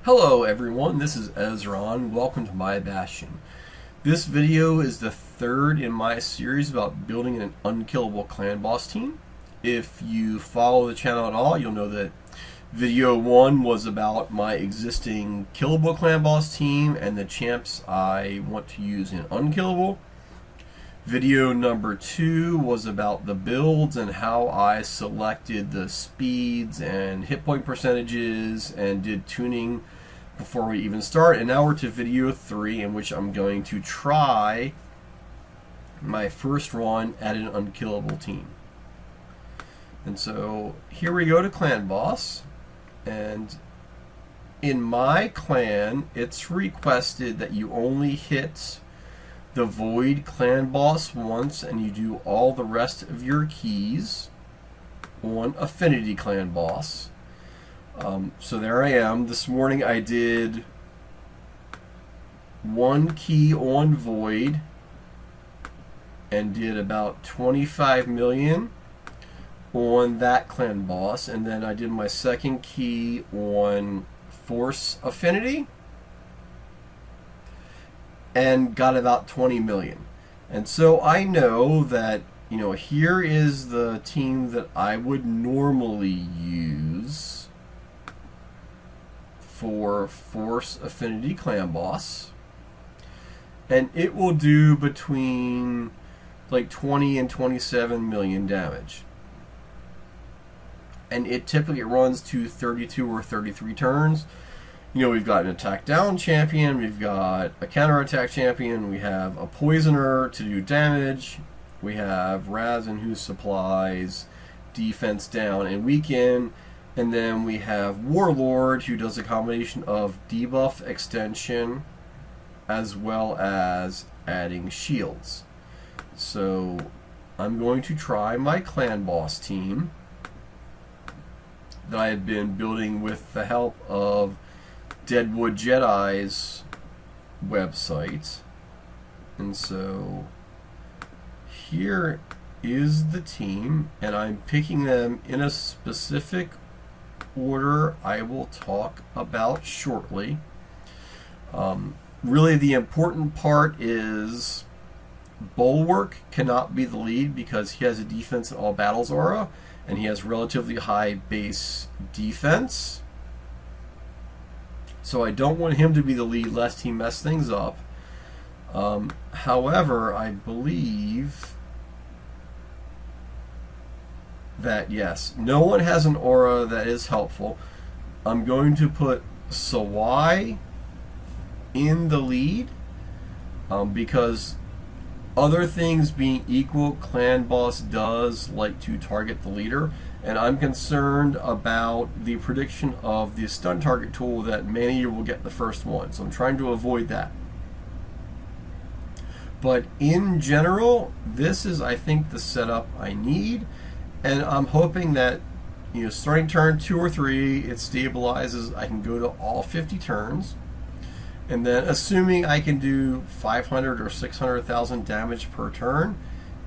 Hello everyone, this is Ezron. Welcome to my Bastion. This video is the third in my series about building an unkillable clan boss team. If you follow the channel at all, you'll know that video 1 was about my existing killable clan boss team and the champs I want to use in unkillable. Video number 2 was about the builds and how I selected the speeds and hit point percentages and did tuning before we even start. And now we're to video 3, in which I'm going to try my first run at an unkillable team. And so here we go to Clanboss, and in my clan it's requested that you only hit the void clan boss once, and you do all the rest of your keys on affinity clan boss. So there I am. This morning I did 1 key on void and did about 25 million on that clan boss, and then I did my second key on force affinity and got about 20 million. And so I know that, you know, here is the team that I would normally use for force affinity clan boss, and it will do between like 20 and 27 million damage, and it typically runs to 32 or 33 turns. You know, we've got an attack down champion, we've got a counterattack champion, we have a poisoner to do damage, we have Razin who supplies defense down and weaken, and then we have Warlord who does a combination of debuff extension as well as adding shields. So I'm going to try my clan boss team that I have been building with the help of Deadwood Jedi's website. And so here is the team, and I'm picking them in a specific order I will talk about shortly. Really the important part is Bulwark cannot be the lead because he has a defense in all battles aura, and he has relatively high base defense. So I don't want him to be the lead lest he mess things up. However, I believe that yes, no one has an aura that is helpful. I'm going to put Sawai in the lead because other things being equal, clan boss does like to target the leader, and I'm concerned about the prediction of the stun target tool that Maneater will get the first one, so I'm trying to avoid that. But in general, this is, I think, the setup I need, and I'm hoping that, you know, starting turn 2 or 3, it stabilizes. I can go to all 50 turns, and then assuming I can do 500 or 600,000 damage per turn,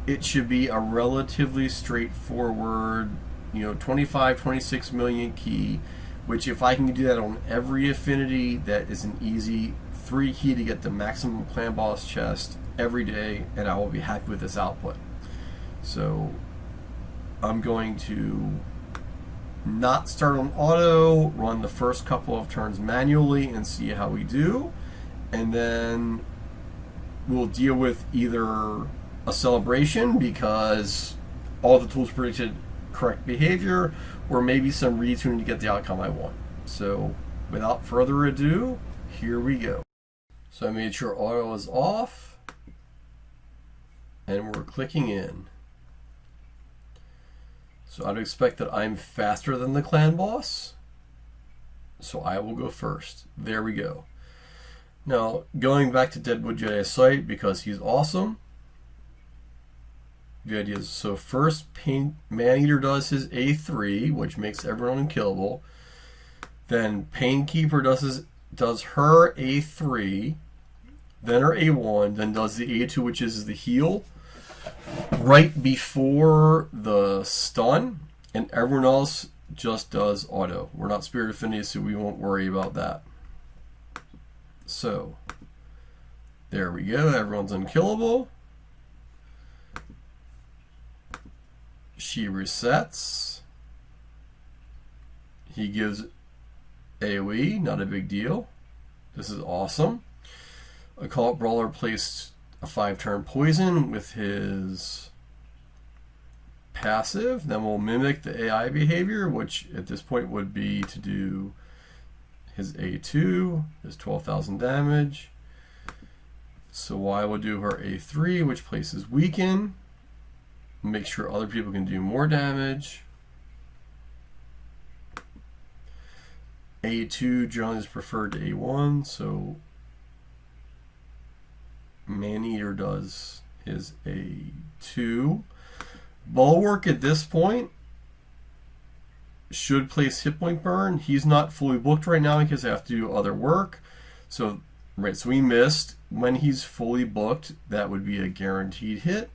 it should be a relatively straightforward, you know, 25, 26 million key, which if I can do that on every affinity, that is an easy 3 key to get the maximum clan boss chest every day, and I will be happy with this output. So I'm going to not start on auto, run the first couple of turns manually and see how we do, and then we'll deal with either a celebration because all the tools predicted correct behavior, or maybe some retuning to get the outcome I want. So without further ado, here we go. So I made sure auto is off, and we're clicking in. So I'd expect that I'm faster than the clan boss, so I will go first. There we go. Now, going back to Deadwood Jedi's site because he's awesome. The idea is, so first Maneater does his A3, which makes everyone unkillable. Then Painkeeper does her A3, then her A1, then does the A2, which is the heal, right before the stun, and everyone else just does auto. We're not Spirit Affinity, so we won't worry about that. So there we go. Everyone's unkillable. She resets. He gives AoE, not a big deal. This is awesome. Occult Brawler placed a 5-turn poison with his passive. Then we'll mimic the AI behavior, which at this point would be to do his A2, his 12,000 damage. So I will do her A3, which places weaken. Make sure other people can do more damage. A2 generally is preferred to A1, so Maneater does his A2. Bulwark at this point should place hit point burn. He's not fully booked right now because I have to do other work. So we missed. When he's fully booked, that would be a guaranteed hit.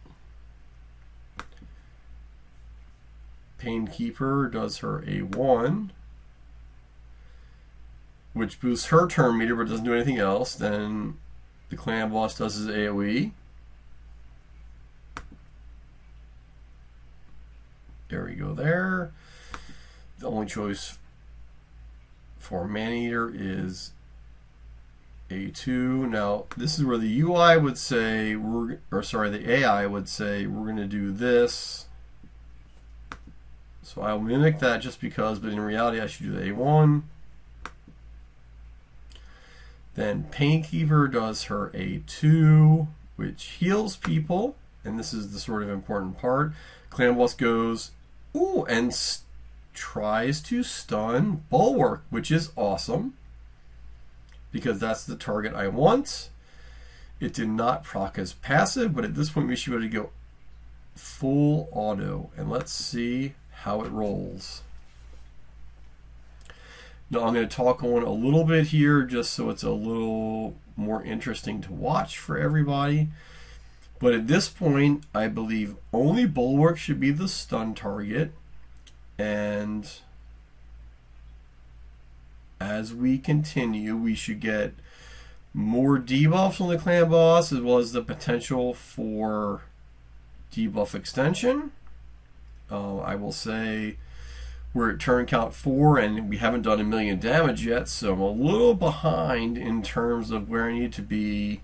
Painkeeper does her A1, which boosts her turn meter but doesn't do anything else. Then the Clanboss does his AoE. There we go there. The only choice for Maneater is A2. Now, this is where the UI would say, the AI would say, we're going to do this. So I'll mimic that just because, but in reality I should do the A1. Then Painkeeper does her A2, which heals people, and this is the sort of important part. Clanboss goes, ooh, and tries to stun Bulwark, which is awesome, because that's the target I want. It did not proc as passive, but at this point we should be able to go full auto, and let's see how it rolls. Now I'm going to talk on a little bit here just so it's a little more interesting to watch for everybody. But at this point, I believe only Bulwark should be the stun target. And as we continue, we should get more debuffs on the Clanboss, as well as the potential for debuff extension. I will say we're at turn count 4 and we haven't done 1,000,000 damage yet, so I'm a little behind in terms of where I need to be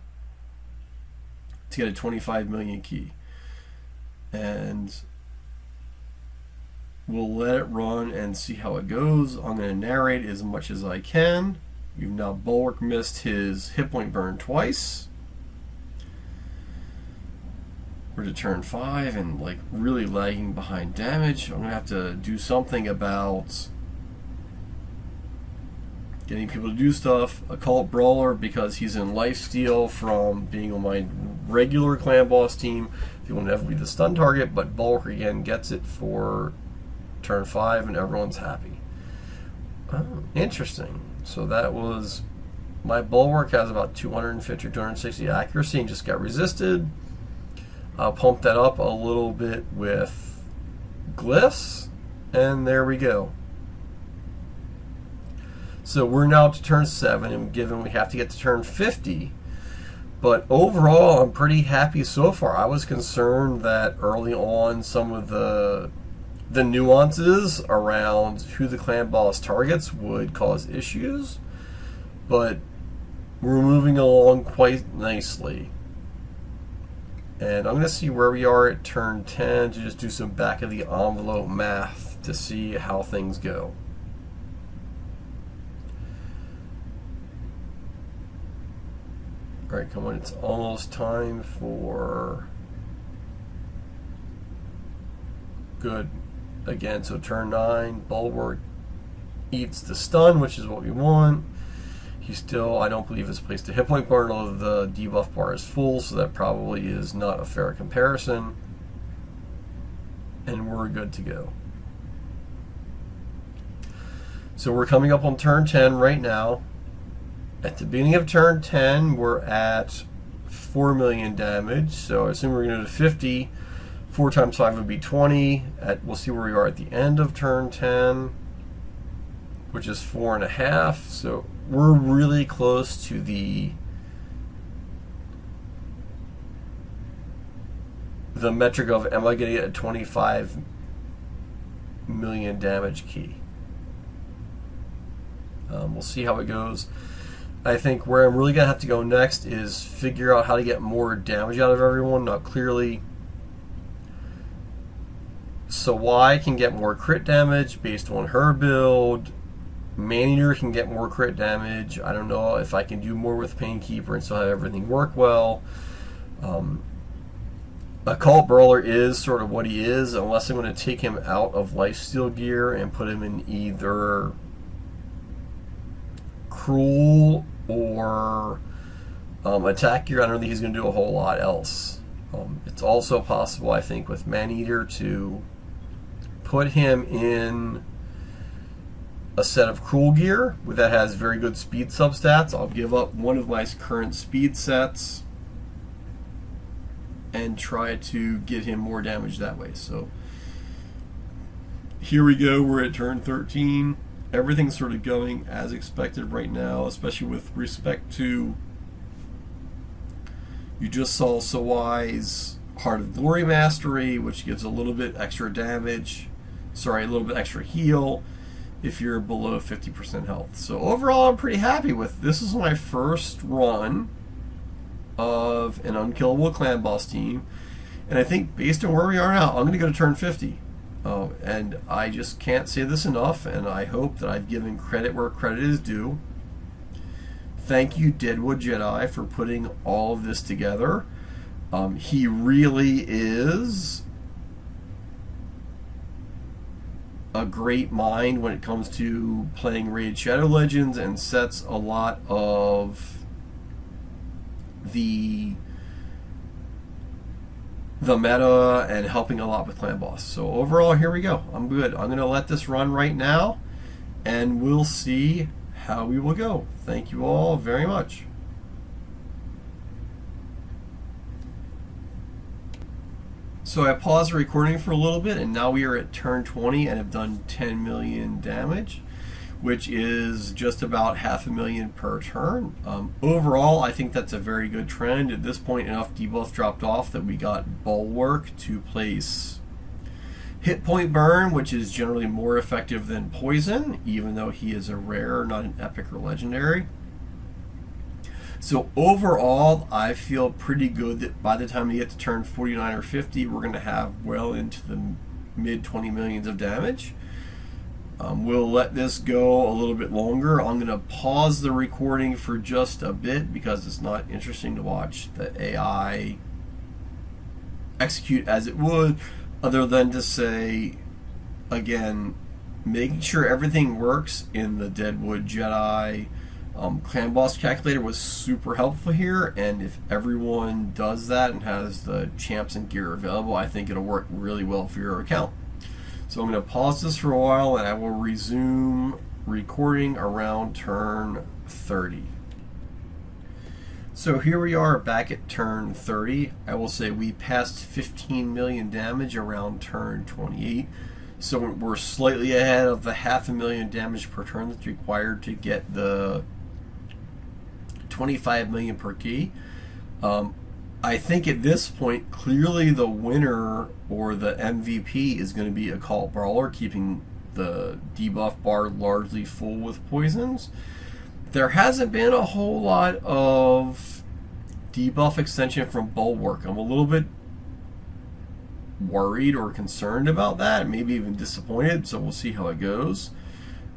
to get a 25 million key. And we'll let it run and see how it goes. I'm going to narrate as much as I can. We've now Bulwark missed his hit point burn twice. We're to turn 5 and like really lagging behind damage. I'm going to have to do something about getting people to do stuff. Occult Brawler, because he's in lifesteal from being on my regular Clanboss team, he will never be the stun target, but Bulwark again gets it for turn 5 and everyone's happy. Oh, interesting. So that was, my Bulwark has about 250 or 260 accuracy and just got resisted. I'll pump that up a little bit with glyphs, and there we go. So we're now to turn 7, and given we have to get to turn 50, but overall I'm pretty happy so far. I was concerned that early on some of the nuances around who the Clanboss targets would cause issues, but we're moving along quite nicely. And I'm going to see where we are at turn 10 to just do some back of the envelope math to see how things go. Alright, come on, it's almost time for... Good. Again, so turn 9, Bulwark eats the stun, which is what we want. He still, I don't believe, has placed a hit point burn, although the debuff bar is full, so that probably is not a fair comparison. And we're good to go. So we're coming up on turn 10 right now. At the beginning of turn 10, we're at 4 million damage. So I assume we're going to do 50. 4 times 5 would be 20. We'll see where we are at the end of turn 10, which is 4.5. So we're really close to the metric of, am I going to get a 25 million damage key? We'll see how it goes. I think where I'm really going to have to go next is figure out how to get more damage out of everyone. Now, clearly, Sawai can get more crit damage based on her build. Maneater can get more crit damage. I don't know if I can do more with Painkeeper and still have everything work well. Occult Brawler is sort of what he is, unless I'm going to take him out of Lifesteal gear and put him in either Cruel or Attack gear. I don't think he's going to do a whole lot else. It's also possible, I think, with Maneater to put him in a set of Cruel gear that has very good speed substats. I'll give up one of my current speed sets and try to get him more damage that way. So here we go, we're at turn 13. Everything's sort of going as expected right now, especially with respect to, you just saw Sawai's Heart of Glory Mastery, which gives a little bit extra damage, a little bit extra heal if you're below 50% health. So overall, I'm pretty happy with this. Is my first run of an Unkillable Clanboss team, and I think based on where we are now, I'm going to go to turn 50. And I just can't say this enough, and I hope that I've given credit where credit is due. Thank you, Deadwood Jedi, for putting all of this together. He really is a great mind when it comes to playing Raid Shadow Legends, and sets a lot of the meta and helping a lot with Clanboss. So overall, here we go. I'm good. I'm going to let this run right now, and we'll see how we will go. Thank you all very much. So I paused the recording for a little bit, and now we are at turn 20 and have done 10 million damage, which is just about 500,000 per turn. Overall, I think that's a very good trend. At this point, enough debuff dropped off that we got Bulwark to place Hit Point Burn, which is generally more effective than Poison, even though he is a rare, not an epic or legendary. So overall, I feel pretty good that by the time we get to turn 49 or 50, we're going to have well into the mid 20 millions of damage. We'll let this go a little bit longer. I'm going to pause the recording for just a bit because it's not interesting to watch the AI execute as it would, other than to say, again, making sure everything works in the Deadwood Jedi Clanboss calculator was super helpful here, and if everyone does that and has the champs and gear available, I think it'll work really well for your account. So I'm going to pause this for a while, and I will resume recording around turn 30. So here we are back at turn 30. I will say we passed 15 million damage around turn 28. So we're slightly ahead of the 500,000 damage per turn that's required to get the 25 million per key. I think at this point, clearly the winner or the MVP is going to be Occult Brawler, keeping the debuff bar largely full with poisons. There hasn't been a whole lot of debuff extension from Bulwark. I'm a little bit worried or concerned about that, maybe even disappointed, so we'll see how it goes.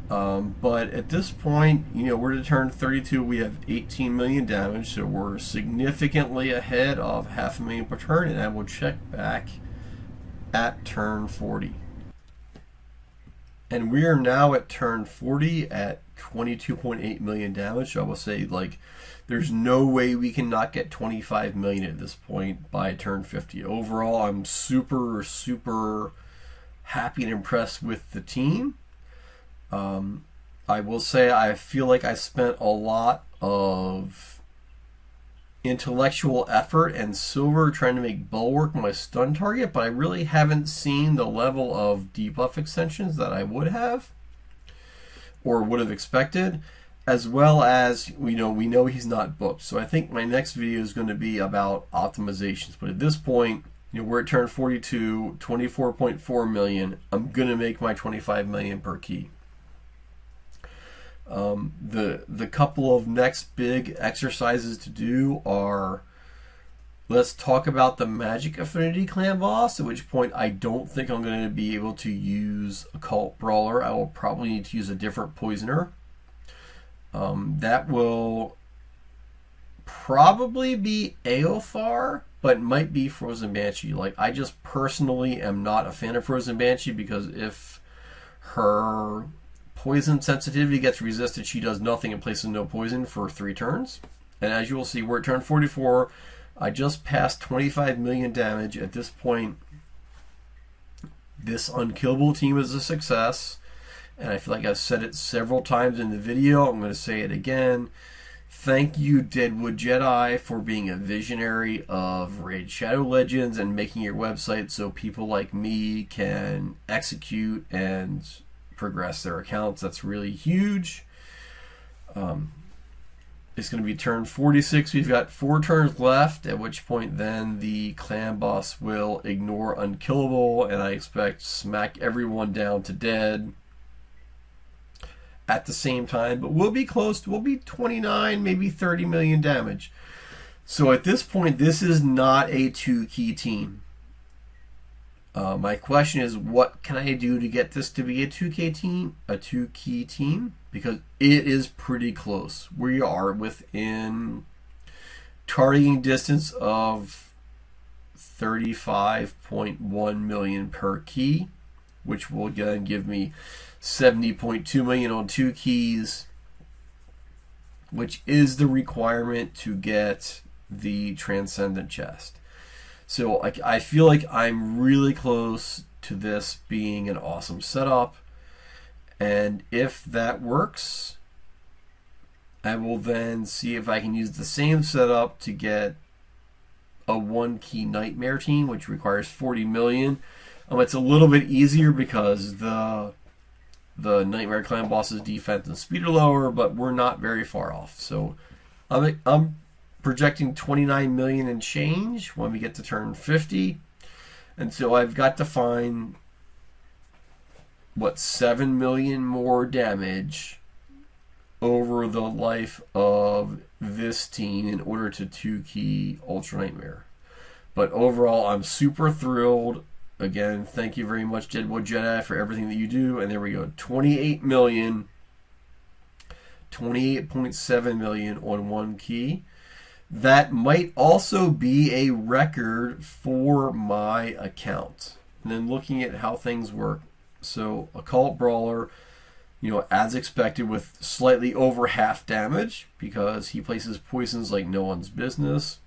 But at this point, we're to turn 32, we have 18 million damage, so we're significantly ahead of 500,000 per turn, and I will check back at turn 40. And we are now at turn 40 at 22.8 million damage, so I will say, there's no way we can not get 25 million at this point by turn 50. Overall, I'm super, super happy and impressed with the team. I will say I feel like I spent a lot of intellectual effort and silver trying to make Bulwark my stun target, but I really haven't seen the level of debuff extensions that I would have or would have expected. as well as we know he's not booked. So I think my next video is going to be about optimizations. But at this point, we're at turn 42, 24.4 million. I'm going to make my 25 million per key. The couple of next big exercises to do are, let's talk about the Magic Affinity Clanboss, at which point I don't think I'm going to be able to use Occult Brawler. I will probably need to use a different Poisoner. That will probably be Aothar, but might be Frozen Banshee. Like, I just personally am not a fan of Frozen Banshee, because if her poison sensitivity gets resisted, she does nothing and places no poison for 3 turns. And as you will see, we're at turn 44. I just passed 25 million damage. At this point, this Unkillable team is a success. And I feel like I've said it several times in the video. I'm going to say it again. Thank you, Deadwood Jedi, for being a visionary of Raid Shadow Legends and making your website so people like me can execute and progress their accounts. That's really huge. It's going to be turn 46. We've got 4 turns left, at which point then the Clanboss will ignore Unkillable, and I expect smack everyone down to dead at the same time. But we'll be close. We'll be 29, maybe 30 million damage. So at this point, this is not a 2-key team. My question is, what can I do to get this to be a 2-key team? A 2-key team? Because it is pretty close. We are within targeting distance of 35.1 million per key, which will again give me 70.2 million on 2 keys, which is the requirement to get the Transcendent chest. So I feel like I'm really close to this being an awesome setup. And if that works, I will then see if I can use the same setup to get a 1-key Nightmare team, which requires 40 million. It's a little bit easier because the Nightmare Clanboss's defense and speed are lower, but we're not very far off. So I'm projecting 29 million and change when we get to turn 50. And so I've got to find, 7 million more damage over the life of this team in order to 2-key Ultra Nightmare. But overall, I'm super thrilled. Again, thank you very much, Deadwood Jedi, for everything that you do. And there we go, 28 million, 28.7 million on 1 key. That might also be a record for my account. And then looking at how things work. So Occult Brawler, as expected, with slightly over half damage because he places poisons like no one's business.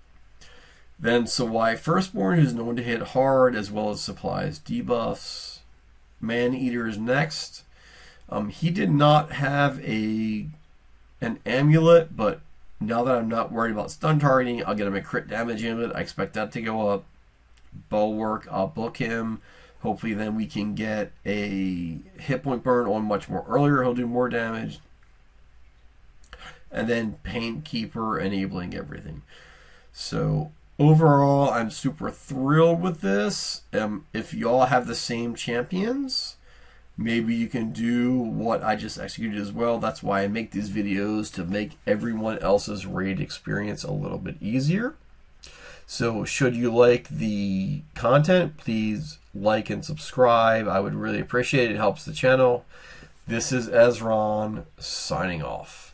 Then Sawai Firstborn, who's known to hit hard, as well as supplies debuffs. Man-Eater is next. He did not have an amulet, but now that I'm not worried about stun targeting, I'll get him a crit damage amulet. I expect that to go up. Bulwark, I'll book him. Hopefully then we can get a hit point burn on much more earlier. He'll do more damage. And then Paint Keeper, enabling everything. So overall, I'm super thrilled with this. If y'all have the same champions, maybe you can do what I just executed as well. That's why I make these videos, to make everyone else's raid experience a little bit easier. So should you like the content, please like and subscribe. I would really appreciate it. It helps the channel. This is Ezron signing off.